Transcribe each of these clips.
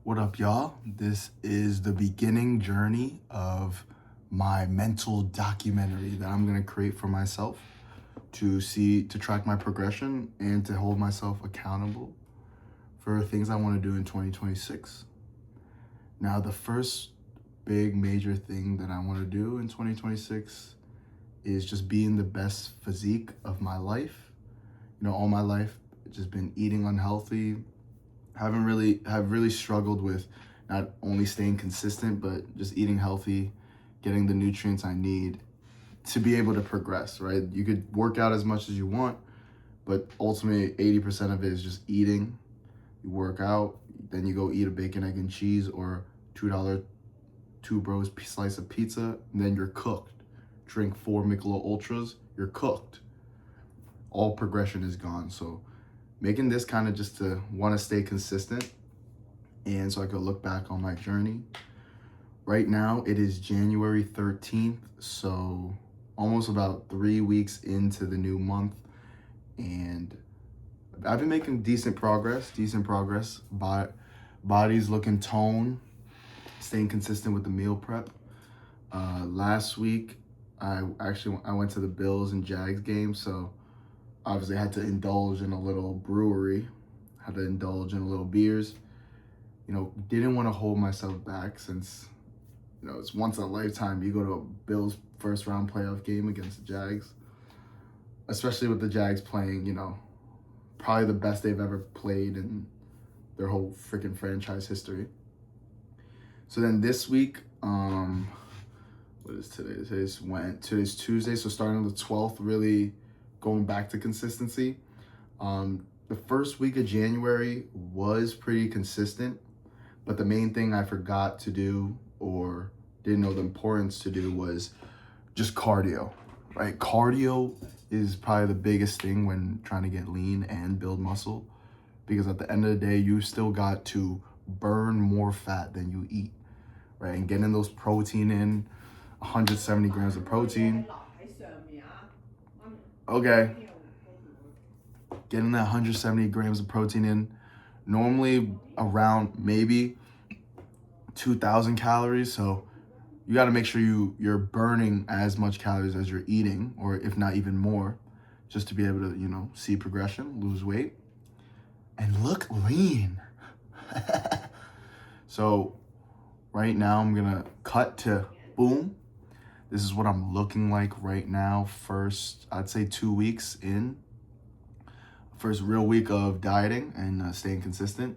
What up, y'all? This is the beginning journey of my mental documentary that I'm gonna create for myself to track my progression and to hold myself accountable for things I want to do in 2026. Now, the first big major thing that I want to do in 2026 is just being the best physique of my life. All my life, just been eating unhealthy, have really struggled with not only staying consistent but just eating healthy, getting the nutrients I need to be able to progress, right? You could work out as much as you want, but ultimately 80% of it is just eating. You work out, then you go eat a bacon, egg, and cheese or $2 Two Bros slice of pizza, and then you're cooked. Drink 4 Michelob Ultras, you're cooked. All progression is gone. So making this kind of just to want to stay consistent and so I could look back on my journey. Right now, it is January 13th, so almost about 3 weeks into the new month, and I've been making decent progress, but body's looking toned, staying consistent with the meal prep. Last week, I went to the Bills and Jags game, so obviously I had to indulge in a little brewery, had to indulge in a little beers. Didn't want to hold myself back since, it's once in a lifetime you go to a Bills first round playoff game against the Jags, especially with the Jags playing, probably the best they've ever played in their whole freaking franchise history. So then this week, what is today? Today's Tuesday, so starting on the 12th, really going back to consistency. The first week of January was pretty consistent, but the main thing I forgot to do or didn't know the importance to do was just cardio, right? Cardio is probably the biggest thing when trying to get lean and build muscle, because at the end of the day, you still got to burn more fat than you eat, right? And getting those protein in, 170 grams of protein. Okay. Getting that 170 grams of protein in, normally around maybe 2,000 calories. So you got to make sure you're burning as much calories as you're eating, or if not even more, just to be able to, see progression, lose weight, and look lean. So right now I'm going to cut to boom. This is what I'm looking like right now. First, I'd say 2 weeks in. First real week of dieting and staying consistent.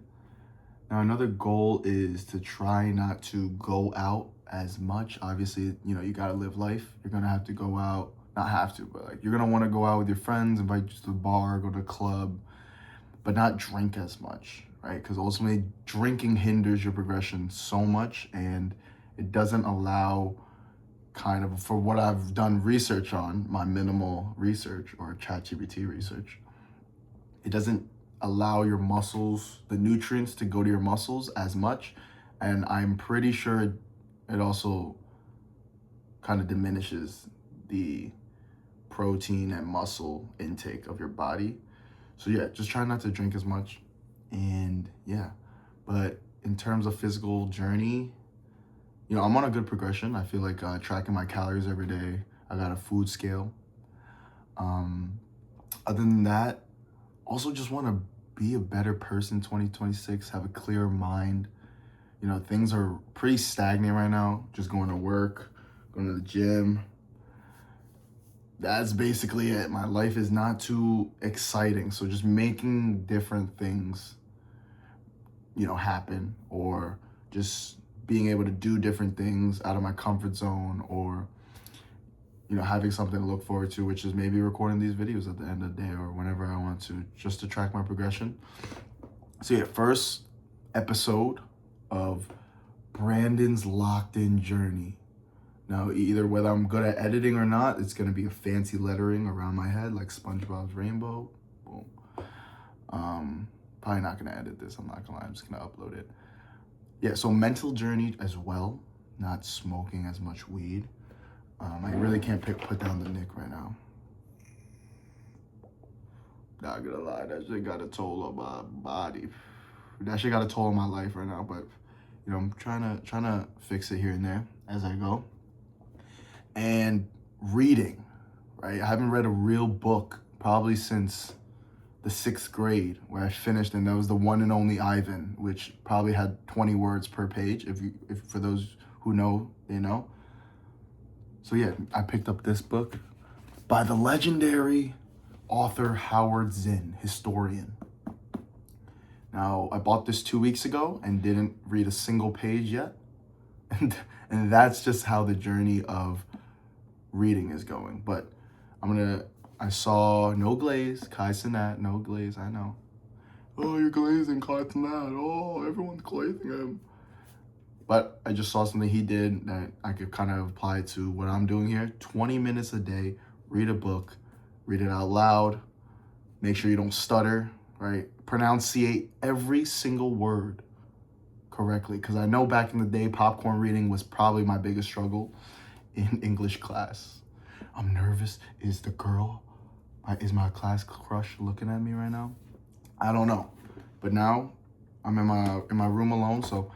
Now, another goal is to try not to go out as much. Obviously, you got to live life. You're going to have to go out. Not have to, but you're going to want to go out with your friends, invite you to the bar, go to the club, but not drink as much, right? Because ultimately, drinking hinders your progression so much, and it doesn't allow, kind of, for what I've done research on, my minimal research or ChatGPT research, it doesn't allow your muscles, the nutrients to go to your muscles as much. And I'm pretty sure it also kind of diminishes the protein and muscle intake of your body. So yeah, just try not to drink as much. And yeah, but in terms of physical journey, I'm on a good progression. I feel like tracking my calories every day. I got a food scale. Other than that, also just want to be a better person 2026, have a clear mind. Things are pretty stagnant right now. Just going to work, going to the gym. That's basically it. My life is not too exciting. So just making different things, happen, or just being able to do different things out of my comfort zone, or having something to look forward to, which is maybe recording these videos at the end of the day or whenever I want to, just to track my progression. So yeah, first episode of Brandon's Locked In Journey. Now, either whether I'm good at editing or not, it's gonna be a fancy lettering around my head like SpongeBob's rainbow. Boom. Probably not gonna edit this, I'm not gonna lie, I'm just gonna upload it. Yeah, so mental journey as well, not smoking as much weed. I really can't put down the Nick right now. Not gonna lie, that shit got a toll on my body. that shit got a toll on my life right now, but you know, I'm trying to fix it here and there as I go. And reading, right? I haven't read a real book probably since the 6th grade, where I finished, and that was the one and only Ivan, which probably had 20 words per page. If for those who know, they know. So yeah, I picked up this book by the legendary author Howard Zinn, historian. Now, I bought this 2 weeks ago and didn't read a single page yet. And that's just how the journey of reading is going. But I saw No Glaze, Kai Cenat, No Glaze, I know. Oh, you're glazing Kai Cenat. Oh, everyone's glazing him. But I just saw something he did that I could kind of apply to what I'm doing here. 20 minutes a day, read a book, read it out loud, make sure you don't stutter, right? Pronunciate every single word correctly. Because I know back in the day, popcorn reading was probably my biggest struggle in English class. I'm nervous. Is is my class crush looking at me right now? I don't know. But now I'm in my room alone, so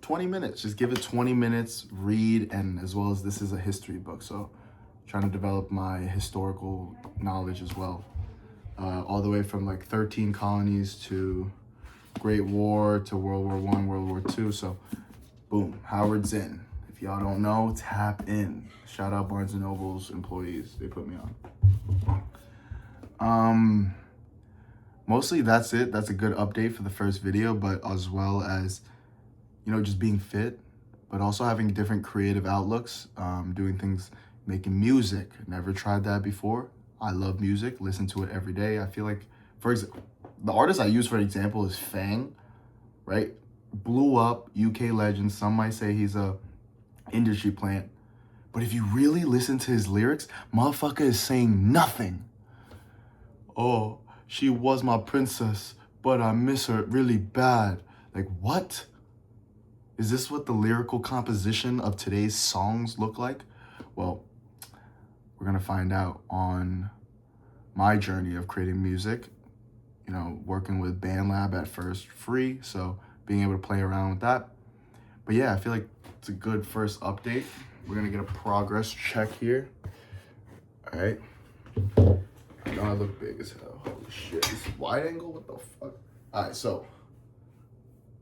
20 minutes. Just give it 20 minutes, read, and as well as this is a history book, so trying to develop my historical knowledge as well. All the way from like 13 colonies to Great War to World War I, World War II. So boom, Howard Zinn. If y'all don't know, tap in. Shout out Barnes & Noble's employees. They put me on. Mostly that's it. That's a good update for the first video, but as well as, you know, just being fit, but also having different creative outlooks, doing things, making music. Never tried that before. I love music, listen to it every day. I feel like, for example, the artist I use for example is Fang, right? Blew up, UK legend. Some might say he's a industry plant. But if you really listen to his lyrics, motherfucker is saying nothing. Oh, she was my princess, but I miss her really bad. Like, what? Is this what the lyrical composition of today's songs look like? Well, we're gonna find out on my journey of creating music. You know, working with BandLab at first, free, so being able to play around with that. But yeah, I feel like it's a good first update. We're gonna get a progress check here. All right. No, I look big as hell. Holy shit. This is wide angle? What the fuck? All right, so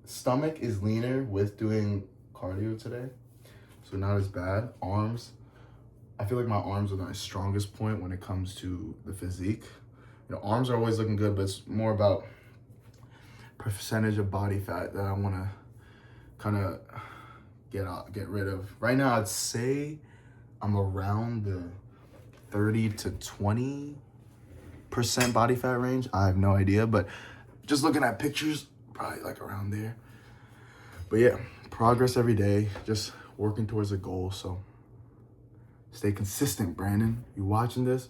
stomach is leaner with doing cardio today, so not as bad. Arms, I feel like my arms are my strongest point when it comes to the physique. You know, arms are always looking good, but it's more about percentage of body fat that I want to kind of get rid of. Right now, I'd say I'm around the 30 to 20% body fat range. I have no idea, but just looking at pictures, probably like around there. But yeah, progress every day, just working towards a goal. So stay consistent, Brandon. You watching this?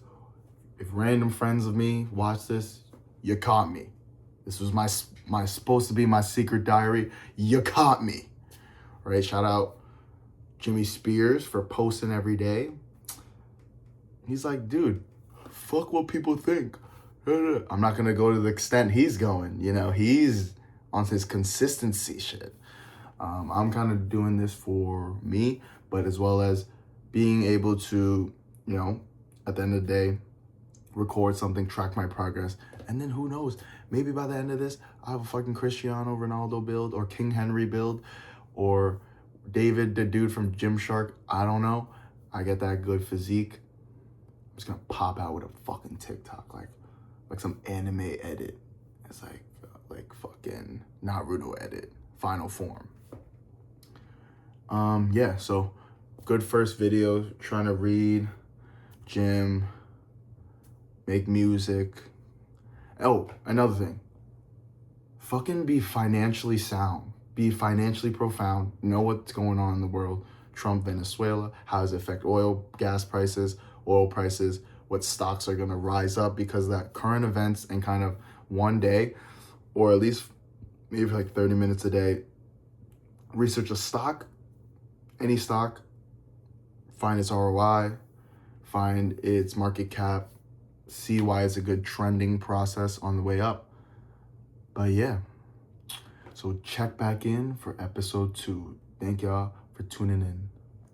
If random friends of me watch this, you caught me. This was my supposed to be my secret diary. You caught me. All right, shout out Jimmy Spears for posting every day. He's like, dude, fuck what people think. I'm not gonna go to the extent he's going. You know, he's on his consistency shit. I'm kind of doing this for me, but as well as being able to, you know, at the end of the day, record something, track my progress, and then who knows, maybe by the end of this, I have a fucking Cristiano Ronaldo build, or King Henry build, or David, the dude from Gymshark. I don't know. I get that good physique. I'm just gonna pop out with a fucking TikTok, like some anime edit. It's like fucking Naruto edit, final form. Yeah, so good first video, trying to read, gym, make music. Oh, another thing. Fucking be financially sound. Be financially profound. Know what's going on in the world. Trump, Venezuela. How does it affect oil, gas prices, what stocks are going to rise up because of that current events, and kind of one day, or at least maybe like 30 minutes a day, research a stock, any stock, find its ROI, find its market cap, see why it's a good trending process on the way up. But yeah, So check back in for episode 2. Thank y'all for tuning in.